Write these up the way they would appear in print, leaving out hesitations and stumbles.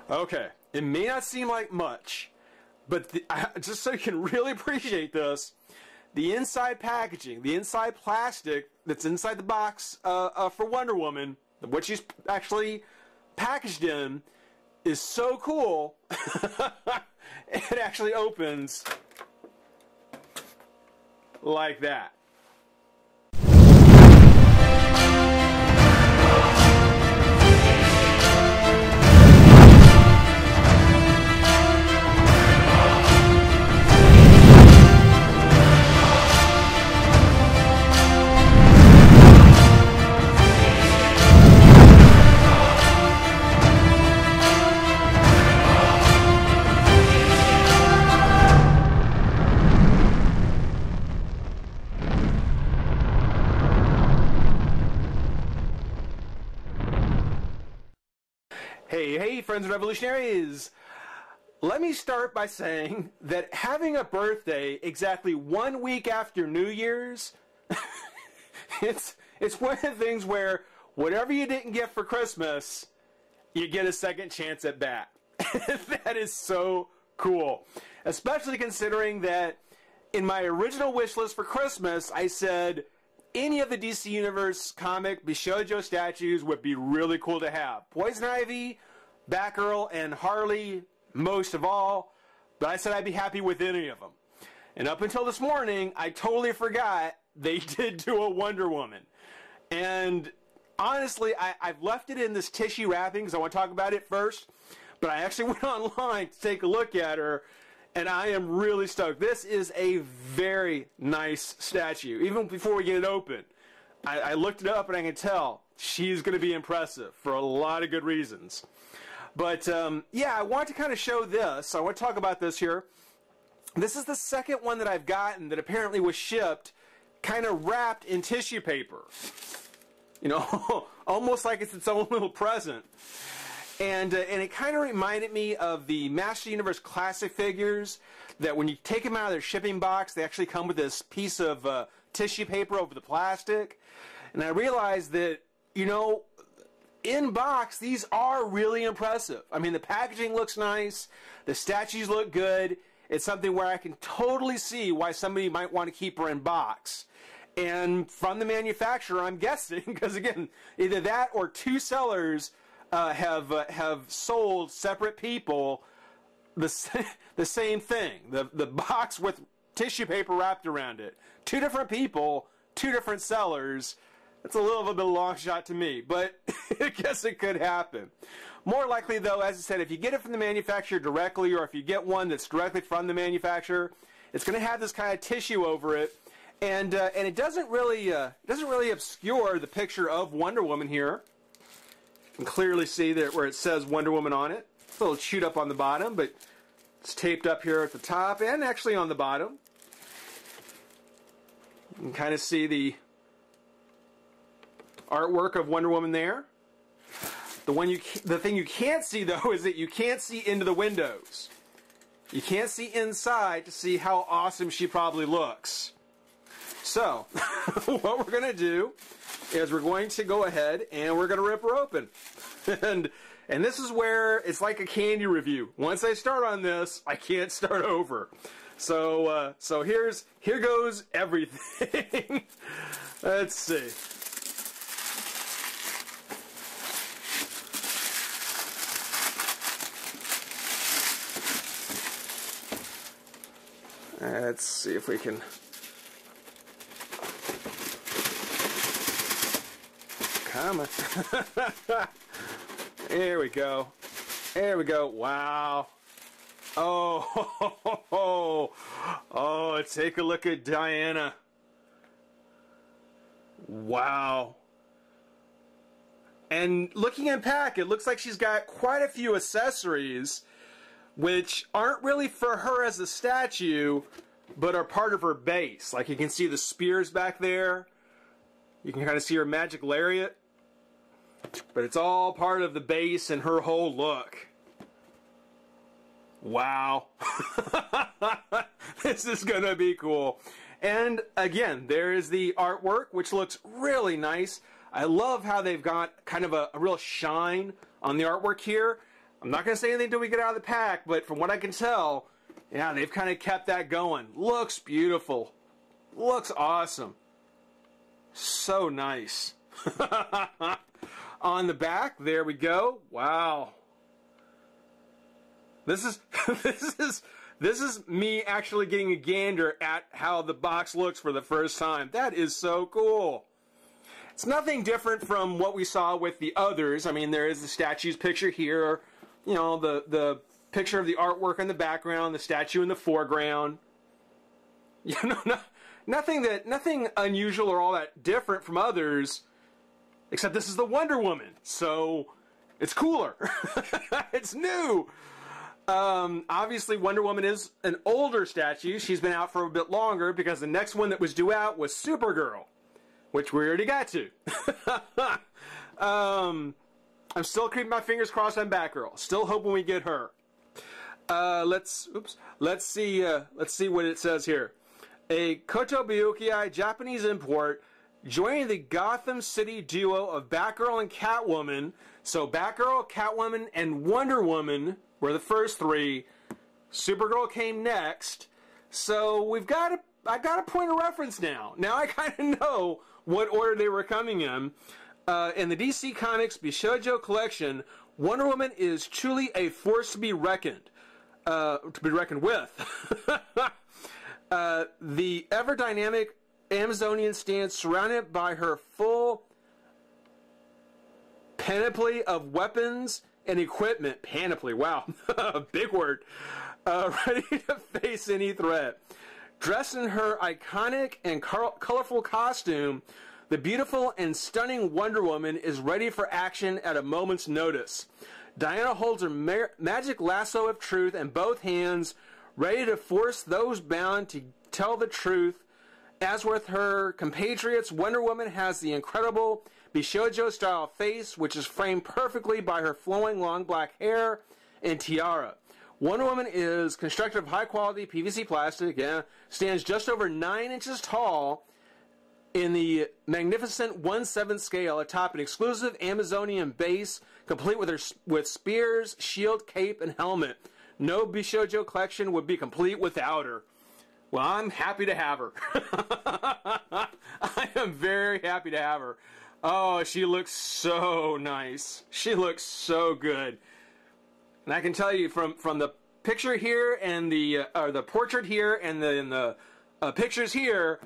Okay, it may not seem like much, but just so you can really appreciate this, the inside packaging, the inside plastic that's inside the box for Wonder Woman, what she's actually packaged in, is so cool. It actually opens like that. Hey, friends and revolutionaries! Let me start by saying that having a birthday exactly 1 week after New Year's, it's one of the things where whatever you didn't get for Christmas, you get a second chance at bat. That is so cool. Especially considering that in my original wish list for Christmas, I said any of the DC Universe comic Bishoujo statues would be really cool to have. Poison Ivy, Batgirl, and Harley most of all, but I said I'd be happy with any of them. And up until this morning, I totally forgot they did do a Wonder Woman. And honestly, I've left it in this tissue wrapping because I want to talk about it first, but I actually went online to take a look at her, and I am really stoked. This is a very nice statue. Even before we get it open, I looked it up and I can tell she's going to be impressive for a lot of good reasons. But yeah, I want to kind of show this. I want to talk about this here. This is the second one that I've gotten that apparently was shipped kind of wrapped in tissue paper. You know, almost like it's its own little present. And it kind of reminded me of the Master Universe Classic figures that when you take them out of their shipping box, they actually come with this piece of tissue paper over the plastic. And I realized that, you know, in box, these are really impressive. I mean, the packaging looks nice. The statues look good. It's something where I can totally see why somebody might want to keep her in box. And from the manufacturer, I'm guessing, because again, either that or two sellers have sold separate people the same thing. The box with tissue paper wrapped around it. Two different people, two different sellers. It's a little bit of a long shot to me, but I guess it could happen. More likely, though, as I said, if you get it from the manufacturer directly, or if you get one that's directly from the manufacturer, it's going to have this kind of tissue over it, and it doesn't really obscure the picture of Wonder Woman here. You can clearly see that where it says Wonder Woman on it. It's a little chewed up on the bottom, but it's taped up here at the top and actually on the bottom. You can kind of see the artwork of Wonder Woman there. The thing you can't see, though, is that you can't see into the windows. You can't see inside to see how awesome she probably looks. So, what we're going to do is we're going to go ahead and we're going to rip her open. And this is where it's like a candy review. Once I start on this, I can't start over. So here goes everything. Let's see. Let's see if we can. Come on. There we go. There we go. Wow. Oh, take a look at Diana. Wow. And looking in pack, it looks like she's got quite a few accessories which aren't really for her as a statue, but are part of her base. Like you can see the spears back there. You can kind of see her magic lariat. But it's all part of the base and her whole look. Wow. This is going to be cool. And again, there is the artwork, which looks really nice. I love how they've got kind of a real shine on the artwork here. I'm not going to say anything until we get out of the pack, but from what I can tell, yeah, they've kind of kept that going. Looks beautiful. Looks awesome. So nice. On the back, there we go. Wow. This is this is me actually getting a gander at how the box looks for the first time. That is so cool. It's nothing different from what we saw with the others. I mean, there is the statue's picture here, you know, the picture of the artwork in the background, the statue in the foreground. You know, nothing unusual or all that different from others, except this is the Wonder Woman, so it's cooler. It's new. Obviously, Wonder Woman is an older statue. She's been out for a bit longer because the next one that was due out was Supergirl, which we already got to. I'm still keeping my fingers crossed on Batgirl. Still hoping we get her. Let's see what it says here. A Kotobukiai Japanese import joining the Gotham City duo of Batgirl and Catwoman. So Batgirl, Catwoman, and Wonder Woman were the first three. Supergirl came next. So I got a point of reference now. Now I kind of know what order they were coming in. In the DC Comics Bishoujo collection, Wonder Woman is truly a force to be reckoned with. The ever-dynamic Amazonian stands surrounded by her full panoply of weapons and equipment. Panoply, wow, big word. Ready to face any threat. Dressed in her iconic and colorful costume, the beautiful and stunning Wonder Woman is ready for action at a moment's notice. Diana holds her magic lasso of truth in both hands, ready to force those bound to tell the truth. As with her compatriots, Wonder Woman has the incredible Bishoujo-style face, which is framed perfectly by her flowing long black hair and tiara. Wonder Woman is constructed of high-quality PVC plastic, stands just over 9 inches tall in the magnificent 1/7 scale atop an exclusive Amazonian base, complete with spears, shield, cape, and helmet. No Bishoujo collection would be complete without her. Well, I'm happy to have her. I am very happy to have her. Oh, she looks so nice. She looks so good. And I can tell you from the picture here and the portrait here and the pictures here,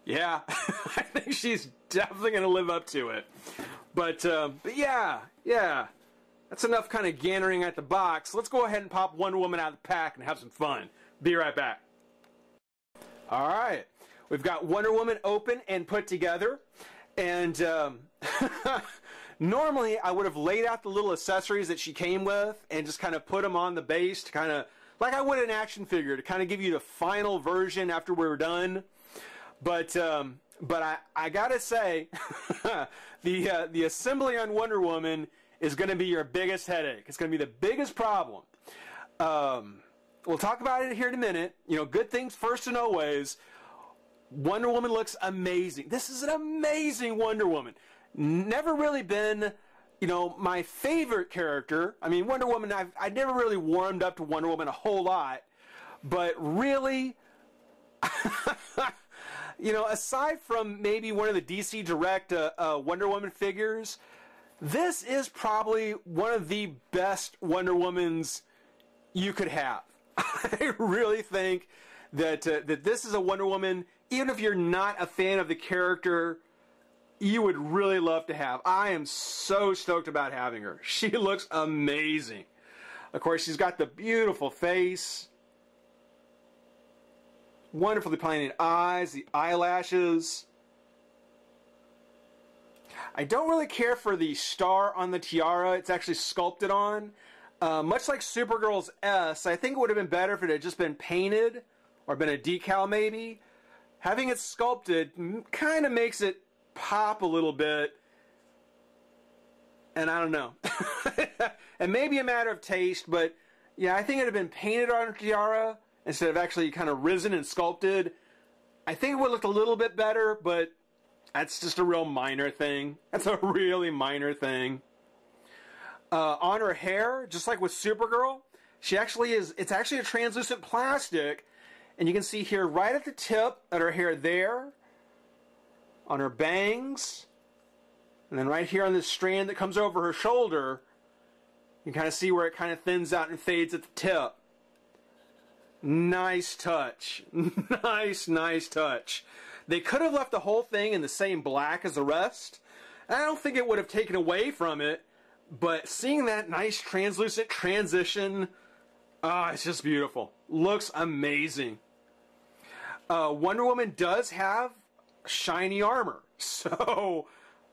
yeah, I think she's definitely going to live up to it. But yeah, that's enough kind of gandering at the box. Let's go ahead and pop Wonder Woman out of the pack and have some fun. Be right back. All right, we've got Wonder Woman open and put together, and normally I would have laid out the little accessories that she came with and just kind of put them on the base to kind of, like I would an action figure, to kind of give you the final version after we're done. But I gotta say, the assembly on Wonder Woman is going to be your biggest headache. It's going to be the biggest problem. We'll talk about it here in a minute. You know, good things first and always. Wonder Woman looks amazing. This is an amazing Wonder Woman. Never really been, you know, my favorite character. I mean, Wonder Woman, I've never really warmed up to Wonder Woman a whole lot. But really, you know, aside from maybe one of the DC Direct Wonder Woman figures, this is probably one of the best Wonder Womans you could have. I really think that this is a Wonder Woman, even if you're not a fan of the character, you would really love to have. I am so stoked about having her. She looks amazing. Of course, she's got the beautiful face, wonderfully painted eyes, the eyelashes. I don't really care for the star on the tiara. It's actually sculpted on. Much like Supergirl's S, I think it would have been better if it had just been painted or been a decal maybe. Having it sculpted kind of makes it pop a little bit. And I don't know. And maybe a matter of taste, but yeah, I think it would have been painted on a tiara instead of actually kind of risen and sculpted. I think it would look a little bit better, but that's just a real minor thing. That's a really minor thing. On her hair, just like with Supergirl, it's actually a translucent plastic, and you can see here right at the tip of her hair there, on her bangs, and then right here on this strand that comes over her shoulder, you can kind of see where it kind of thins out and fades at the tip. Nice touch. Nice touch. They could have left the whole thing in the same black as the rest. I don't think it would have taken away from it, but seeing that nice translucent transition, it's just beautiful. Looks amazing. Wonder Woman does have shiny armor, so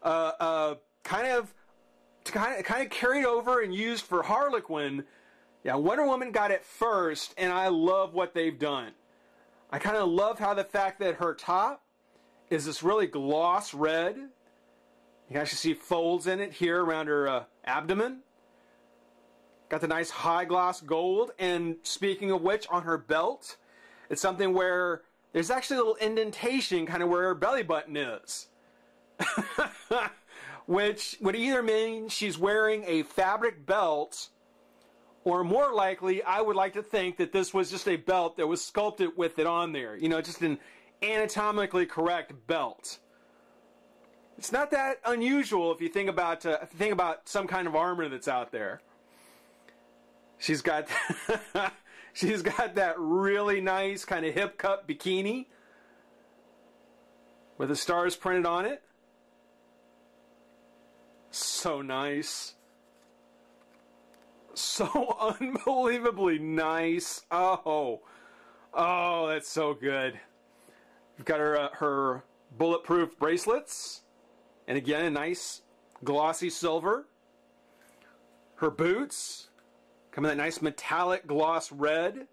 kind of carried over and used for Harlequin. Yeah, Wonder Woman got it first, and I love what they've done. I kind of love how the fact that her top is this really gloss red. You can actually see folds in it here around her abdomen. Got the nice high gloss gold, and speaking of which, on her belt, it's something where there's actually a little indentation kind of where her belly button is. Which would either mean she's wearing a fabric belt, or more likely, I would like to think that this was just a belt that was sculpted with it on there. You know, just an anatomically correct belt. It's not that unusual if you think about some kind of armor that's out there. She's got she's got that really nice kind of hip cup bikini with the stars printed on it. So nice. So unbelievably nice. Oh, that's so good. We've got her bulletproof bracelets, and again a nice glossy silver. Her boots come in that nice metallic gloss red. And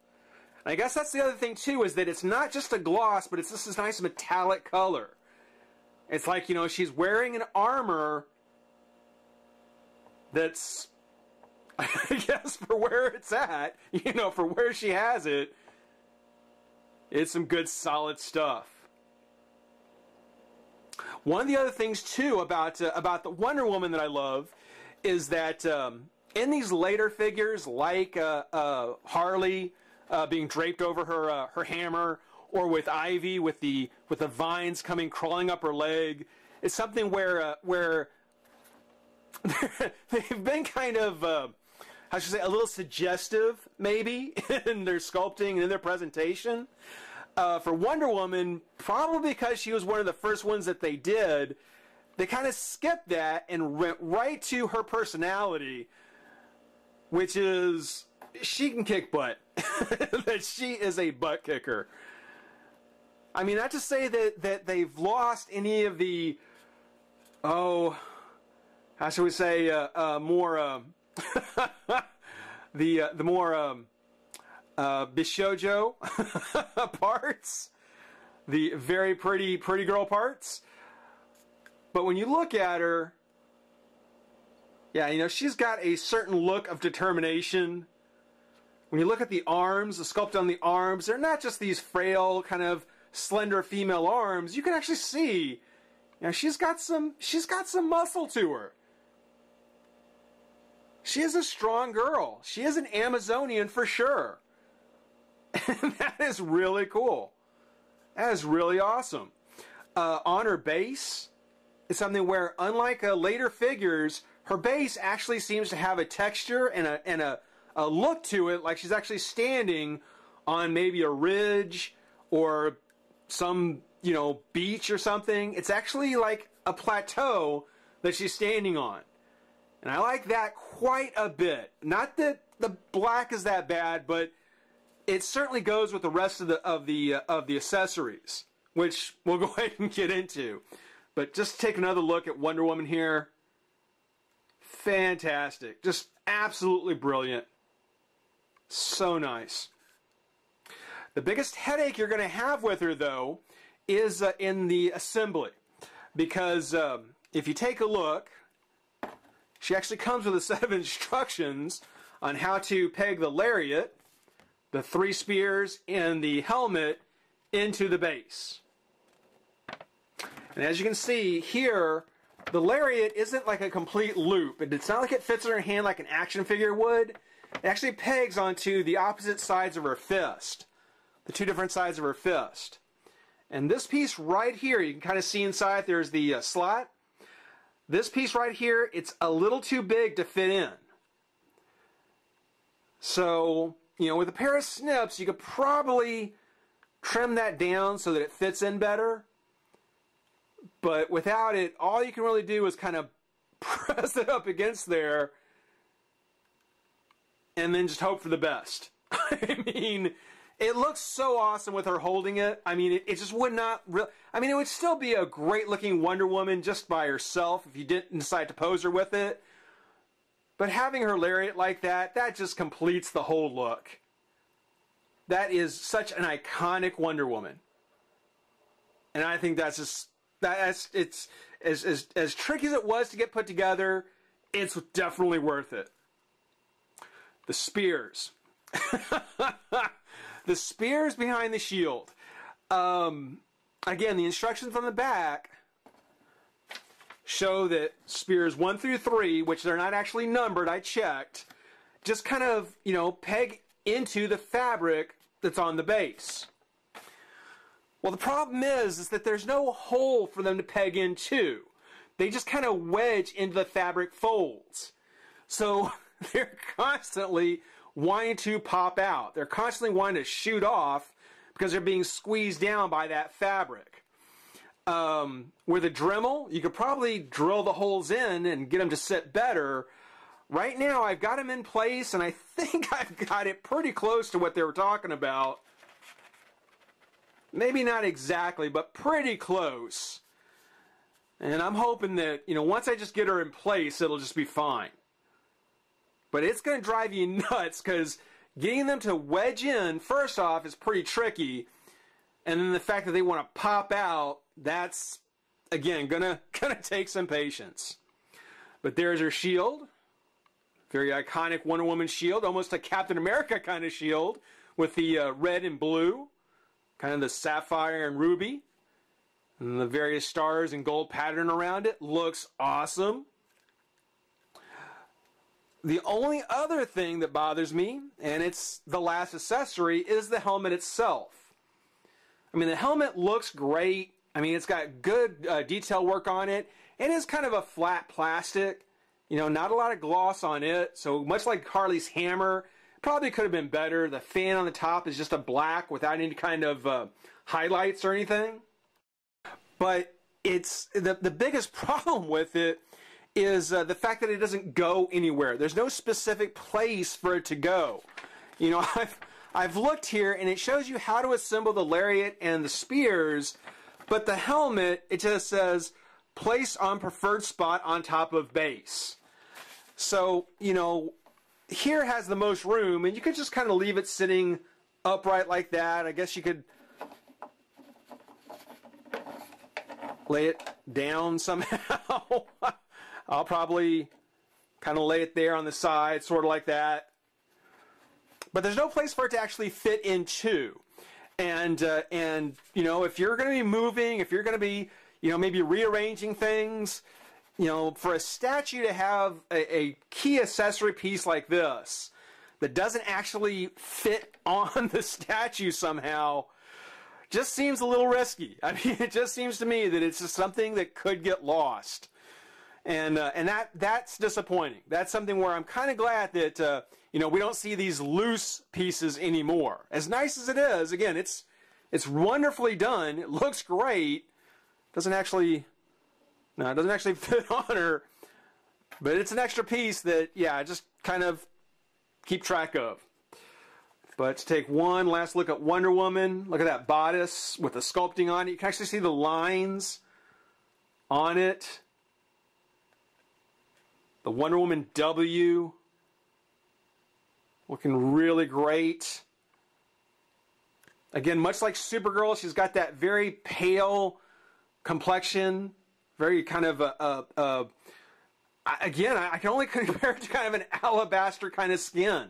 I guess that's the other thing too, is that it's not just a gloss, but it's just this nice metallic color. It's like, you know, she's wearing an armor that's, I guess, for where it's at, you know, for where she has it, it's some good solid stuff. One of the other things too about the Wonder Woman that I love is that in these later figures, like Harley being draped over her hammer, or with Ivy with the vines crawling up her leg, it's something where they've been kind of, how should I say, a little suggestive, maybe, in their sculpting and in their presentation. For Wonder Woman, probably because she was one of the first ones that they did, they kind of skipped that and went right to her personality, which is, she can kick butt. That she is a butt kicker. I mean, not to say that they've lost any of the, how should we say, more, the more Bishoujo parts, the very pretty girl parts. But when you look at her, yeah, you know, she's got a certain look of determination. When you look at the arms, the sculpt on the arms, they're not just these frail, kind of slender female arms. You can actually see, you know, she's got some muscle to her. She is a strong girl. She is an Amazonian for sure. And that is really cool. That is really awesome. On her base, it's something where, unlike later figures, her base actually seems to have a texture and a look to it, like she's actually standing on maybe a ridge or some, you know, beach or something. It's actually like a plateau that she's standing on. And I like that quite a bit. Not that the black is that bad, but it certainly goes with the rest of the accessories, which we'll go ahead and get into. But just take another look at Wonder Woman here. Fantastic. Just absolutely brilliant. So nice. The biggest headache you're going to have with her, though, is in the assembly. Because if you take a look, she actually comes with a set of instructions on how to peg the lariat, the 3 spears, and the helmet into the base. And as you can see here, the lariat isn't like a complete loop. It's not like it fits in her hand like an action figure would. It actually pegs onto the opposite sides of her fist. The two different sides of her fist. And this piece right here, you can kind of see inside, there's the slot. This piece right here, it's a little too big to fit in. So, you know, with a pair of snips, you could probably trim that down so that it fits in better. But without it, all you can really do is kind of press it up against there and then just hope for the best. I mean, it looks so awesome with her holding it. I mean, it just would not really... I mean, it would still be a great-looking Wonder Woman just by herself if you didn't decide to pose her with it. But having her lariat like that, that just completes the whole look. That is such an iconic Wonder Woman. And I think that's just... it's as tricky as it was to get put together, it's definitely worth it. The spears. The spears behind the shield. Again, the instructions on the back show that spears 1 through 3, which they're not actually numbered, I checked, just kind of, you know, peg into the fabric that's on the base. Well, the problem is that there's no hole for them to peg into. They just kind of wedge into the fabric folds. So they're constantly wanting to pop out. They're constantly wanting to shoot off because they're being squeezed down by that fabric. With a Dremel, you could probably drill the holes in and get them to sit better. Right now, I've got them in place, and I think I've got it pretty close to what they were talking about. Maybe not exactly, but pretty close. And I'm hoping that, you know, once I just get her in place, it'll just be fine. But it's going to drive you nuts because getting them to wedge in, first off, is pretty tricky. And then the fact that they want to pop out, that's, again, gonna take some patience. But there's her shield. Very iconic Wonder Woman shield, almost a Captain America kind of shield with the red and blue, kind of the sapphire and ruby, and the various stars and gold pattern around it. Looks awesome. The only other thing that bothers me, and it's the last accessory, is the helmet itself. I mean, the helmet looks great. I mean, it's got good detail work on it. It is kind of a flat plastic. You know, not a lot of gloss on it. So much like Harley's hammer, probably could have been better. The fan on the top is just a black without any kind of highlights or anything. But it's the biggest problem with it is the fact that it doesn't go anywhere. There's no specific place for it to go. You know, I've looked here and it shows you how to assemble the lariat and the spears, but the helmet, it just says place on preferred spot on top of base. So, you know, here has the most room, and you could just kind of leave it sitting upright like that. I guess you could lay it down somehow. I'll probably kind of lay it there on the side, sort of like that. But there's no place for it to actually fit into. And you know, if you're going to be moving, if you're going to be, you know, maybe rearranging things, you know, for a statue to have a key accessory piece like this that doesn't actually fit on the statue somehow, just seems a little risky. I mean, it just seems to me that it's just something that could get lost. And that's disappointing. That's something where I'm kind of glad that, you know, we don't see these loose pieces anymore. As nice as it is, again, it's wonderfully done. It looks great. Doesn't actually, no, it doesn't actually fit on her. But it's an extra piece that, yeah, just kind of keep track of. But to take one last look at Wonder Woman, look at that bodice with the sculpting on it. You can actually see the lines on it. The Wonder Woman W, looking really great. Again, much like Supergirl, she's got that very pale complexion, very kind of again, I can only compare it to kind of an alabaster kind of skin.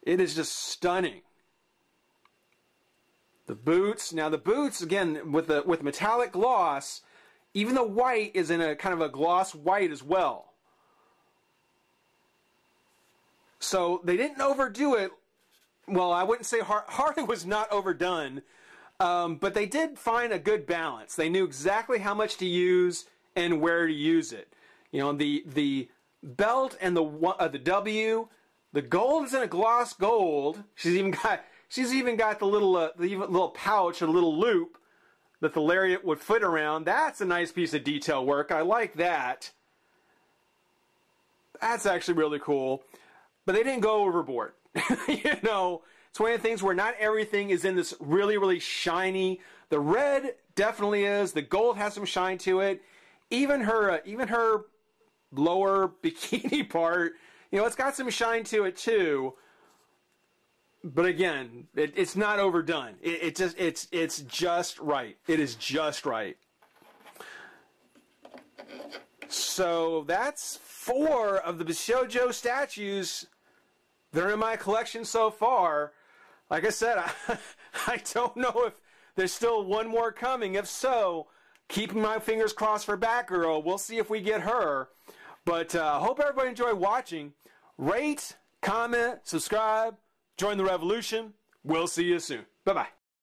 It is just stunning. The boots, now the boots, again, with metallic gloss, even the white is in a kind of a gloss white as well. So they didn't overdo it. Well, I wouldn't say Harley was not overdone, but they did find a good balance. They knew exactly how much to use and where to use it. You know, the belt and the W, the gold is in a gloss gold. She's even got the little pouch, a little loop that the lariat would fit around. That's a nice piece of detail work. I like that. That's actually really cool. But they didn't go overboard. You know, it's one of the things where not everything is in this really, really shiny. The red definitely is. The gold has some shine to it. Even her lower bikini part, you know, it's got some shine to it too. But again, it's not overdone. It's just right. It is just right. So that's 4 of the Bishoujo statues that are in my collection so far. Like I said, I don't know if there's still one more coming. If so, keeping my fingers crossed for Batgirl. We'll see if we get her. But hope everybody enjoyed watching. Rate, comment, subscribe, join the revolution. We'll see you soon. Bye-bye.